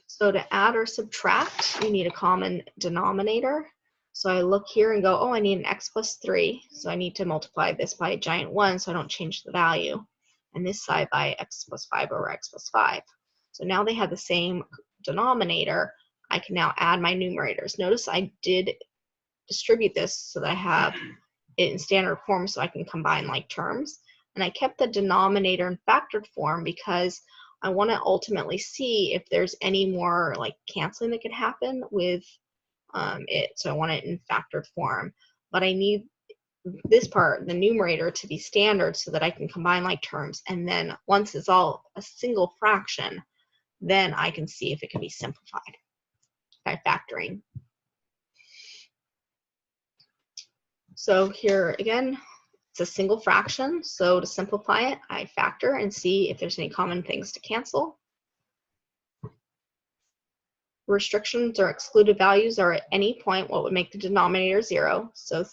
So to add or subtract, you need a common denominator. So I look here and go, oh, I need an x plus 3. So I need to multiply this by a giant 1 so I don't change the value. And this side by x plus 5 over x plus 5. So now they have the same denominator. I can now add my numerators. Notice I did distribute this so that I have it in standard form so I can combine like terms. And I kept the denominator in factored form because I want to ultimately see if there's any more like canceling that could happen with it. So I want it in factored form. But I need this part, the numerator, to be standard so that I can combine like terms. And then once it's all a single fraction, then I can see if it can be simplified by factoring. So here again, it's a single fraction. So to simplify it, I factor and see if there's any common things to cancel. Restrictions or excluded values are at any point what would make the denominator 0. So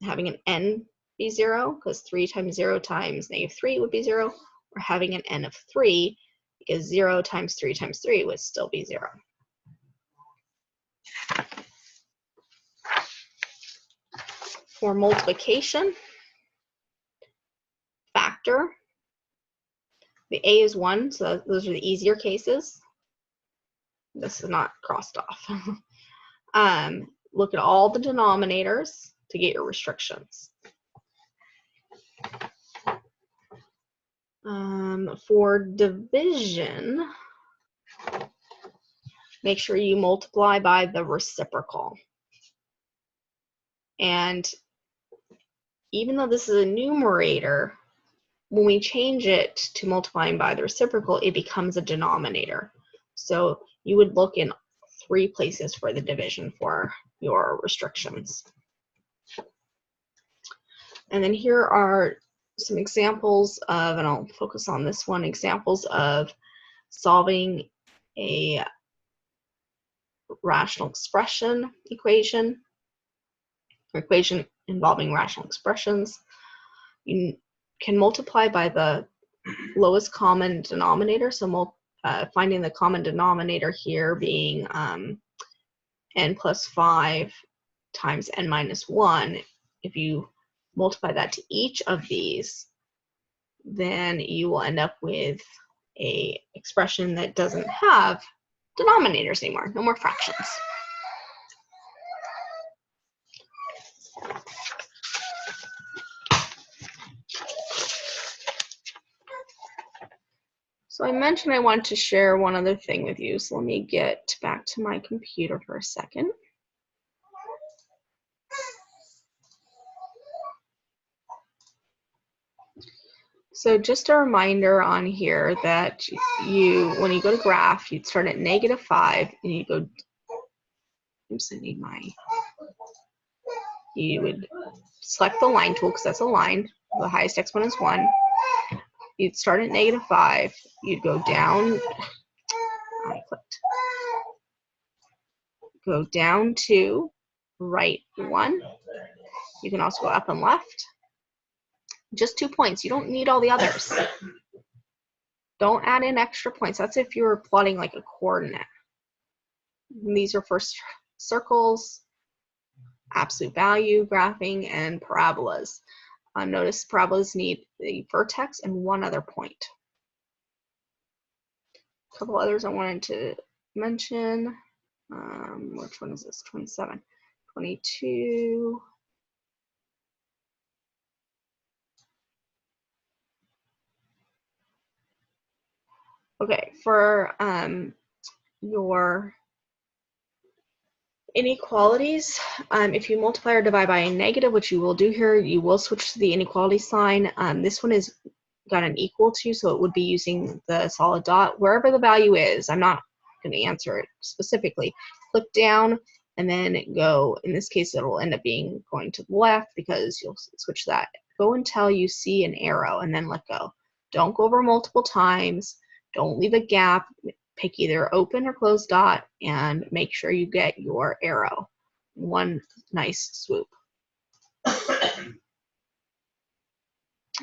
having an n be 0, because 3 times 0 times -3 would be 0, or having an n of 3, because 0 times 3 times 3 would still be 0. For multiplication, factor. The a is 1, so those are the easier cases. This is not crossed off. Look at all the denominators to get your restrictions. For division, make sure you multiply by the reciprocal. And even though this is a numerator, when we change it to multiplying by the reciprocal, it becomes a denominator. So you would look in 3 places for the division for your restrictions. And then here are some examples of, and I'll focus on this one, examples of solving a rational expression equation, or equation involving rational expressions. You can multiply by the lowest common denominator, so finding the common denominator here being n plus 5 times n minus 1. If you multiply that to each of these, then you will end up with a expression that doesn't have denominators anymore, no more fractions. So I mentioned I wanted to share one other thing with you, so let me get back to my computer for a second. So just a reminder on here that when you go to graph, you'd start at -5 and you go, oops, I need you would select the line tool because that's a line, the highest exponent is 1. You'd start at -5, you'd go down, go down to right 1. You can also go up and left. Just 2 points. You don't need all the others. Don't add in extra points. That's if you're plotting like a coordinate. And these are for circles, absolute value, graphing, and parabolas. Notice parabolas need the vertex and one other point. A couple others I wanted to mention. Which one is this? 27, 22. Okay, for your inequalities, if you multiply or divide by a negative, which you will do here, you will switch to the inequality sign. This one is got an equal to, so it would be using the solid dot wherever the value is. I'm not going to answer it specifically. Click down and then go. In this case, it'll end up being going to the left because you'll switch that. Go until you see an arrow and then let go. Don't go over multiple times. Don't leave a gap. Pick either open or closed dot and make sure you get your arrow. One nice swoop.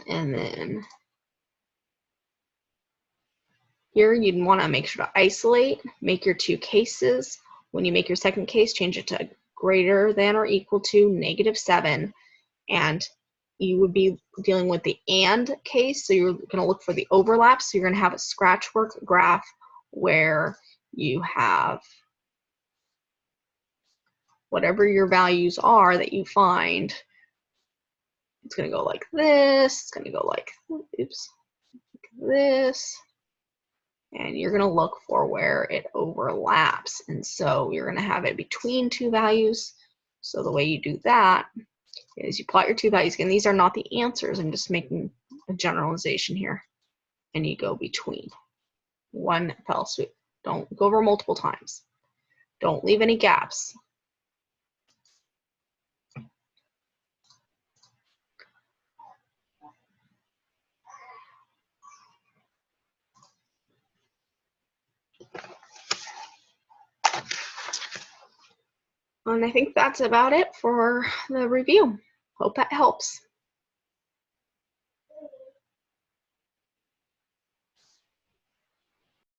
And then here you'd want to make sure to isolate, make your 2 cases. When you make your second case, change it to greater than or equal to -7. And you would be dealing with the AND case, so you're going to look for the overlap. So you're going to have a scratch work graph where you have whatever your values are that you find. It's going to go like this. It's going to go like, oops, like this. And you're going to look for where it overlaps. And so you're going to have it between two values. So the way you do that is you plot your two values. Again, these are not the answers. I'm just making a generalization here. And you go between. One fell swoop. Don't go over multiple times. Don't leave any gaps. And I think that's about it for the review. Hope that helps.